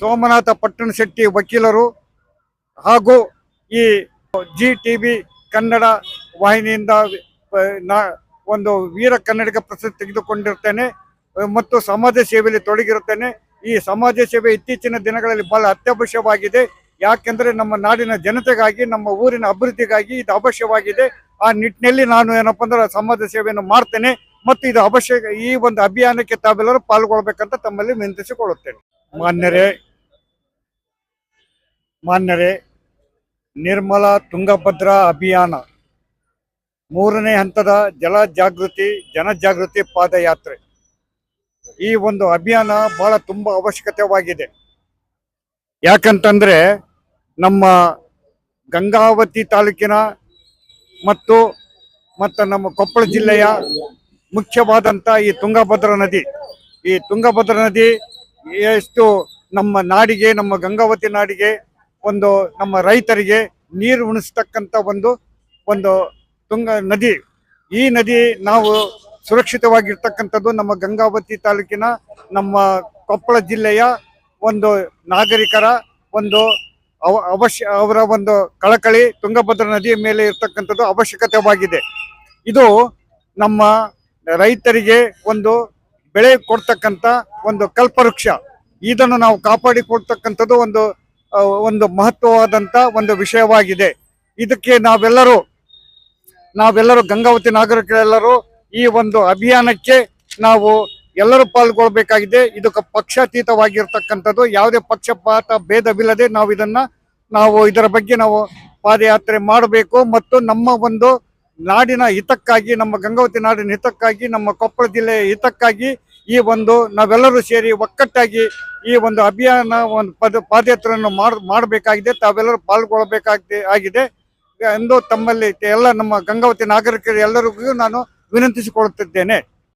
ಸೋಮನಾಥ ಪಟ್ಟಣಶೆಟ್ಟಿ ವಕೀಲರು ಹಾಗೂ ಈ GTV ಕನ್ನಡ ವಾಹಿನಿಯಿಂದ ಒಂದು ವೀರ ಕನ್ನಡಿಗ ಪ್ರಶಸ್ತಿ ತೆಗೆದುಕೊಂಡಿರ್ತೇನೆ ಮತ್ತು ಸಮಾಜ ಸೇವೆಯಲ್ಲಿ ತೊಡಗಿರುತ್ತೇನೆ. ಈ ಸಮಾಜ ಸೇವೆ ಇತ್ತೀಚಿನ ದಿನಗಳಲ್ಲಿ ಬಹಳ ಅತ್ಯವಶ್ಯವಾಗಿದೆ. ಯಾಕೆಂದ್ರೆ ನಮ್ಮ ನಾಡಿನ ಜನತೆಗಾಗಿ, ನಮ್ಮ ಊರಿನ ಅಭಿವೃದ್ಧಿಗಾಗಿ ಇದು ಅವಶ್ಯವಾಗಿದೆ. ಆ ನಿಟ್ಟಿನಲ್ಲಿ ನಾನು ಏನಪ್ಪಾ ಅಂದ್ರೆ ಸಮಾಜ ಸೇವೆಯನ್ನು ಮಾಡ್ತೇನೆ ಮತ್ತು ಇದು ಅವಶ್ಯಕ. ಈ ಒಂದು ಅಭಿಯಾನಕ್ಕೆ ತಾವೆಲ್ಲರೂ ಪಾಲ್ಗೊಳ್ಬೇಕಂತ ತಮ್ಮಲ್ಲಿ ವಿನಂತಿಸಿಕೊಳ್ಳುತ್ತೇನೆ. ಮಾನ್ಯರೇ, ನಿರ್ಮಲಾ ತುಂಗಭದ್ರಾ ಅಭಿಯಾನ 3ನೇ ಹಂತದ ಜನಜಾಗೃತಿ ಪಾದಯಾತ್ರೆ. ಈ ಒಂದು ಅಭಿಯಾನ ಬಹಳ ತುಂಬಾ ಅವಶ್ಯಕತೆವಾಗಿದೆ. ಯಾಕಂತಂದ್ರೆ ನಮ್ಮ ಗಂಗಾವತಿ ತಾಲೂಕಿನ ಮತ್ತು ನಮ್ಮ ಕೊಪ್ಪಳ ಜಿಲ್ಲೆಯ ಮುಖ್ಯವಾದಂಥ ಈ ತುಂಗಭದ್ರಾ ನದಿ ಎಷ್ಟು ನಮ್ಮ ನಾಡಿಗೆ, ನಮ್ಮ ಗಂಗಾವತಿ ನಾಡಿಗೆ, ಒಂದು ನಮ್ಮ ರೈತರಿಗೆ ನೀರು ಉಣಿಸ್ತಕ್ಕಂಥ ಒಂದು ತುಂಗ ನದಿ. ಈ ನದಿ ನಾವು ಸುರಕ್ಷಿತವಾಗಿರ್ತಕ್ಕಂಥದ್ದು ನಮ್ಮ ಗಂಗಾವತಿ ತಾಲೂಕಿನ, ನಮ್ಮ ಕೊಪ್ಪಳ ಜಿಲ್ಲೆಯ ಒಂದು ನಾಗರಿಕರ ಅವರ ಒಂದು ಕಳಕಳಿ ತುಂಗಭದ್ರಾ ನದಿಯ ಮೇಲೆ ಇರ್ತಕ್ಕಂಥದ್ದು ಅವಶ್ಯಕತೆವಾಗಿದೆ. ಇದು ನಮ್ಮ ರೈತರಿಗೆ ಒಂದು ಬೆಳೆ ಕೊಡ್ತಕ್ಕಂಥ ಒಂದು ಕಲ್ಪವೃಕ್ಷ. ಇದನ್ನು ನಾವು ಕಾಪಾಡಿಕೊಳ್ತಕ್ಕಂಥದ್ದು ಒಂದು ಮಹತ್ವವಾದಂಥ ಒಂದು ವಿಷಯವಾಗಿದೆ. ಇದಕ್ಕೆ ನಾವೆಲ್ಲರೂ ಗಂಗಾವತಿ ನಾಗರಿಕರೆಲ್ಲರೂ ಈ ಒಂದು ಅಭಿಯಾನಕ್ಕೆ ನಾವು ಎಲ್ಲರೂ ಪಾಲ್ಗೊಳ್ಬೇಕಾಗಿದೆ. ಇದು ಪಕ್ಷಾತೀತವಾಗಿರ್ತಕ್ಕಂಥದ್ದು, ಯಾವುದೇ ಪಕ್ಷಪಾತ ಭೇದವಿಲ್ಲದೆ ನಾವು ಇದರ ಬಗ್ಗೆ ನಾವು ಪಾದಯಾತ್ರೆ ಮಾಡಬೇಕು ಮತ್ತು ನಮ್ಮ ಒಂದು ನಾಡಿನ ಹಿತಕ್ಕಾಗಿ, ನಮ್ಮ ಗಂಗಾವತಿ ನಾಡಿನ ಹಿತಕ್ಕಾಗಿ, ನಮ್ಮ ಕೊಪ್ಪಳ ಜಿಲ್ಲೆಯ ಹಿತಕ್ಕಾಗಿ ನಾವೆಲ್ಲರೂ ಸೇರಿ ಒಕ್ಕಟ್ಟಾಗಿ ಈ ಒಂದು ಅಭಿಯಾನ ಪಾದಯಾತ್ರೆಯನ್ನು ಮಾಡಬೇಕಾಗಿದೆ. ತಾವೆಲ್ಲರೂ ಪಾಲ್ಗೊಳ್ಳಬೇಕಾಗಿದೆ ಎಂದು ತಮ್ಮಲ್ಲಿ ಎಲ್ಲ ನಮ್ಮ ಗಂಗಾವತಿ ನಾಗರಿಕರು ಎಲ್ಲರಿಗೂ ನಾನು ವಿನಂತಿಸಿಕೊಳ್ಳುತ್ತಿದ್ದೇನೆ.